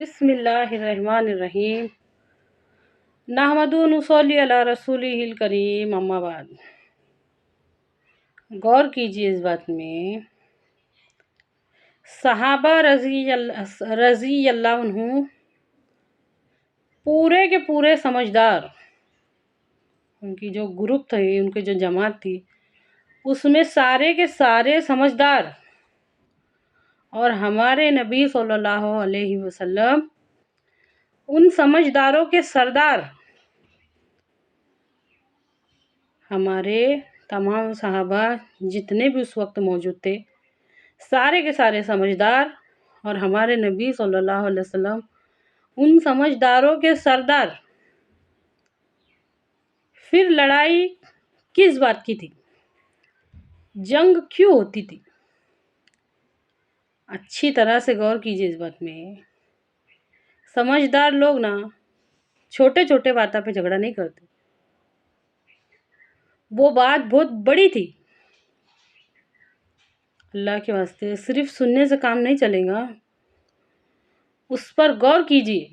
بسم اللہ الرحمن الرحیم نحمدہ نصلی علی رسولہ الکریم اما بعد۔ غور کیجیے اس بات میں، صحابہ رضی اللہ عنہ پورے کے پورے سمجھدار، ان کی جو گروپ تھے، ان کی جو جماعت تھی، اس میں سارے کے سارے سمجھدار، اور ہمارے نبی صلی اللہ علیہ وسلم ان سمجھداروں کے سردار، ہمارے تمام صحابہ جتنے بھی اس وقت موجود تھے، سارے کے سارے سمجھدار، اور ہمارے نبی صلی اللہ علیہ وسلم ان سمجھداروں کے سردار۔ پھر لڑائی کس بات کی تھی؟ جنگ کیوں ہوتی تھی؟ اچھی طرح سے غور کیجیے اس بات میں۔ سمجھدار لوگ نا چھوٹے چھوٹے باتوں پہ جھگڑا نہیں کرتے، وہ بات بہت بڑی تھی۔ اللہ کے واسطے صرف سننے سے کام نہیں چلے گا، اس پر غور کیجیے۔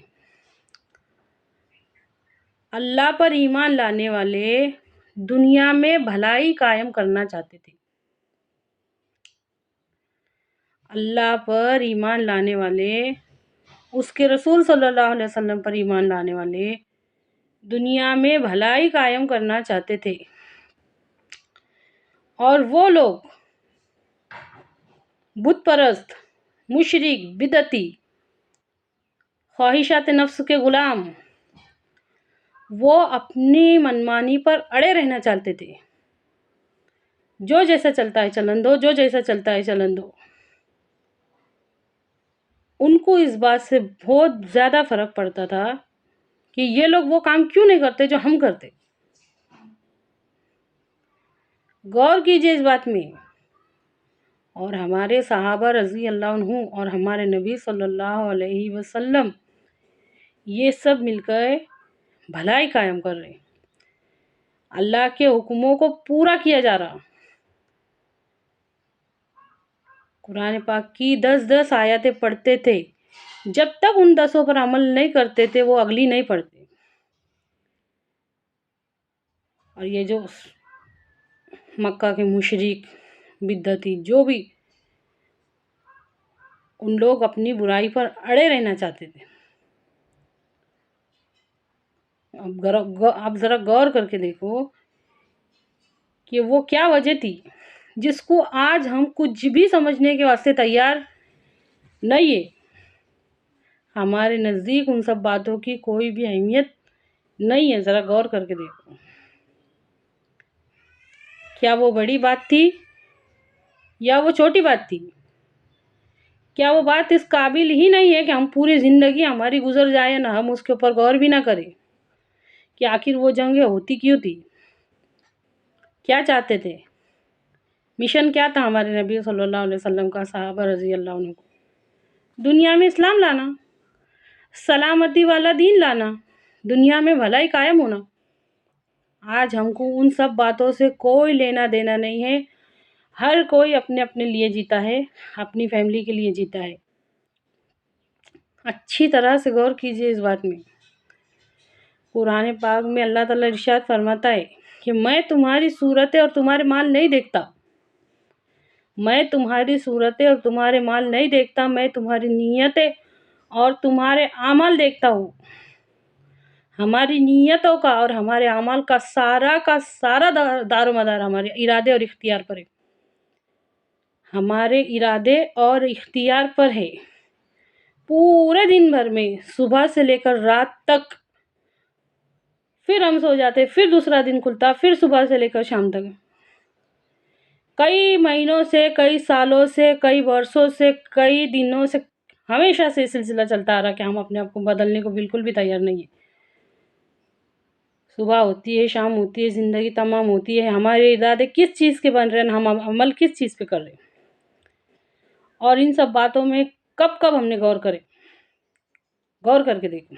اللہ پر ایمان لانے والے دنیا میں بھلائی قائم کرنا چاہتے تھے۔ اللہ پر ایمان لانے والے، اس کے رسول صلی اللہ علیہ وسلم پر ایمان لانے والے دنیا میں بھلائی قائم کرنا چاہتے تھے، اور وہ لوگ بت پرست، مشرک، بدعتی، خواہشات نفس کے غلام، وہ اپنی منمانی پر اڑے رہنا چاہتے تھے۔ جو جیسا چلتا ہے چلن دو، جو جیسا چلتا ہے چلن دو۔ ان کو اس بات سے بہت زیادہ فرق پڑتا تھا کہ یہ لوگ وہ کام کیوں نہیں کرتے جو ہم کرتے۔ غور کیجیے اس بات میں۔ اور ہمارے صحابہ رضی اللہ عنہ اور ہمارے نبی صلی اللہ علیہ وسلم یہ سب مل کر بھلائی قائم کر رہے، اللہ کے حکموں کو پورا کیا جا رہا۔ قرآن پاک کی 10 آیتیں پڑھتے تھے، جب تک ان 10 پر عمل نہیں کرتے تھے وہ اگلی نہیں پڑھتے۔ اور یہ جو مکہ کے مشرک، بدعتی، جو بھی، ان لوگ اپنی برائی پر اڑے رہنا چاہتے تھے۔ آپ ذرا غور کر کے دیکھو کہ وہ کیا وجہ تھی جس کو آج ہم کچھ بھی سمجھنے کے واسطے تیار نہیں ہے۔ ہمارے نزدیک ان سب باتوں کی کوئی بھی اہمیت نہیں ہے۔ ذرا غور کر کے دیکھو، کیا وہ بڑی بات تھی یا وہ چھوٹی بات تھی؟ کیا وہ بات اس قابل ہی نہیں ہے کہ ہم پوری زندگی ہماری گزر جائے نہ ہم اس کے اوپر غور بھی نہ کریں کہ آخر وہ جنگیں ہوتی کیوں تھی، کیا چاہتے تھے، مشن کیا تھا ہمارے نبی صلی اللہ علیہ وسلم کا، صحابہ رضی اللہ عنہ کو؟ دنیا میں اسلام لانا، سلامتی والا دین لانا، دنیا میں بھلائی قائم ہونا۔ آج ہم کو ان سب باتوں سے کوئی لینا دینا نہیں ہے۔ ہر کوئی اپنے اپنے لیے جیتا ہے، اپنی فیملی کے لیے جیتا ہے۔ اچھی طرح سے غور کیجیے اس بات میں۔ قرآن پاک میں اللہ تعالیٰ ارشاد فرماتا ہے کہ میں تمہاری صورتیں اور تمہارے مال نہیں دیکھتا، میں تمہاری صورتیں اور تمہارے مال نہیں دیکھتا، میں تمہاری نیتیں اور تمہارے اعمال دیکھتا ہوں۔ ہماری نیتوں کا اور ہمارے اعمال کا سارا دار و مدار ہمارے ارادے اور اختیار پر ہے، ہمارے ارادے اور اختیار پر ہے۔ پورے دن بھر میں صبح سے لے کر رات تک، پھر ہم سو جاتے، پھر دوسرا دن کھلتا، پھر صبح سے لے کر شام تک، کئی مہینوں سے، کئی سالوں سے، کئی برسوں سے، کئی دنوں سے، ہمیشہ سے سلسلہ چلتا آ رہا کہ ہم اپنے آپ کو بدلنے کو بالکل بھی تیار نہیں ہیں۔ صبح ہوتی ہے، شام ہوتی ہے، زندگی تمام ہوتی ہے، ہمارے ارادے کس چیز کے بن رہے ہیں، ہم عمل کس چیز پہ کر رہے ہیں، اور ان سب باتوں میں کب ہم نے غور کرے؟ غور کر کے دیکھو۔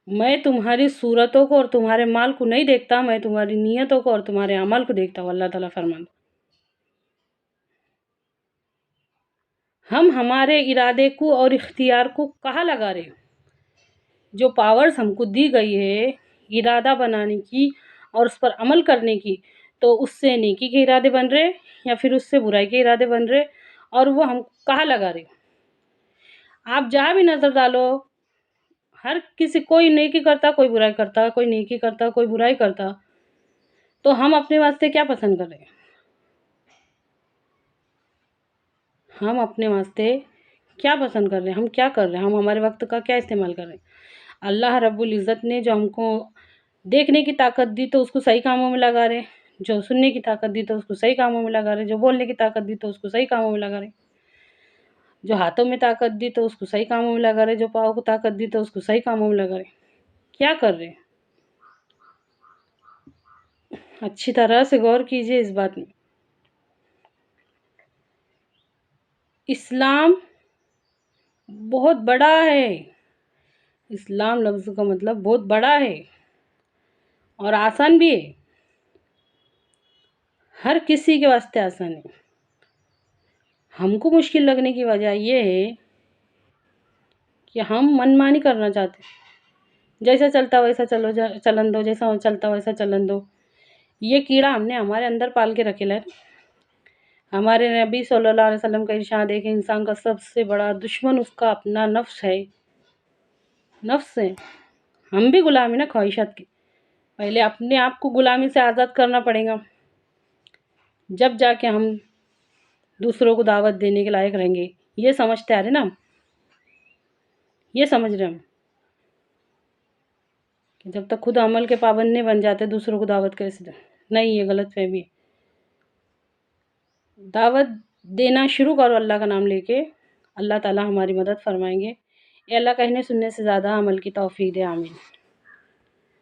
میں تمہاری صورتوں کو اور تمہارے مال کو نہیں دیکھتا، میں تمہاری نیتوں کو اور تمہارے اعمال کو دیکھتا ہوں، اللہ تعالیٰ فرماتا۔ ہم ہمارے ارادے کو اور اختیار کو کہاں لگا رہے؟ جو پاورز ہم کو دی گئی ہے ارادہ بنانے کی اور اس پر عمل کرنے کی، تو اس سے نیکی کے ارادے بن رہے یا پھر اس سے برائی کے ارادے بن رہے، اور وہ ہم کہاں لگا رہے؟ آپ جہاں بھی نظر ڈالو، ہر کسی، کوئی نیکی کرتا کوئی برائی کرتا، کوئی نیکی کرتا کوئی برائی کرتا، تو ہم اپنے واسطے کیا پسند کر رہے ہیں؟ ہم اپنے واسطے کیا پسند کر رہے ہیں؟ ہم کیا کر رہے ہیں؟ ہم ہمارے وقت کا کیا استعمال کر رہے ہیں؟ اللہ رب العزت نے جو ہم کو دیکھنے کی طاقت دی تو اس کو صحیح کاموں میں لگا رہے، جو سننے کی طاقت دی تو اس کو صحیح کاموں میں لگا رہے، جو بولنے کی طاقت دی تو اس کو صحیح کاموں میں لگا رہے، جو ہاتھوں میں طاقت دی تو اس کو صحیح کاموں میں لگا رہے، جو پاؤں کو طاقت دی تو اس کو صحیح کاموں میں لگا رہے۔ کیا کر رہے؟ اچھی طرح سے غور کیجئے اس بات میں۔ اسلام بہت بڑا ہے، اسلام لفظ کا مطلب بہت بڑا ہے اور آسان بھی ہے، ہر کسی کے واسطے آسان ہے۔ ہم کو مشکل لگنے کی وجہ یہ ہے کہ ہم من مانی کرنا چاہتے ہیں، جیسا چلتا ویسا چلن دو، جیسا چلتا ویسا چلن دو۔ یہ کیڑا ہم نے ہمارے اندر پال کے رکھے ہے۔ ہمارے نبی صلی اللہ علیہ وسلم کا ارشاد ہے کہ انسان کا سب سے بڑا دشمن اس کا اپنا نفس ہے، نفس ہے۔ ہم بھی غلام ہیں نا خواہشات کے، پہلے اپنے آپ کو غلامی سے آزاد کرنا پڑے گا، جب جا کے ہم دوسروں کو دعوت دینے کے لائق رہیں گے۔ یہ سمجھتے آ رہے نا ہم، یہ سمجھ رہے ہم کہ جب تک خود عمل کے پابند نہیں بن جاتے دوسروں کو دعوت کیسے دیں؟ نہیں، یہ غلط فہمی ہے۔ دعوت دینا شروع کرو اللہ کا نام لے کے، اللہ تعالیٰ ہماری مدد فرمائیں گے۔ اے اللہ کہنے سننے سے زیادہ عمل کی توفیق دے، آمین۔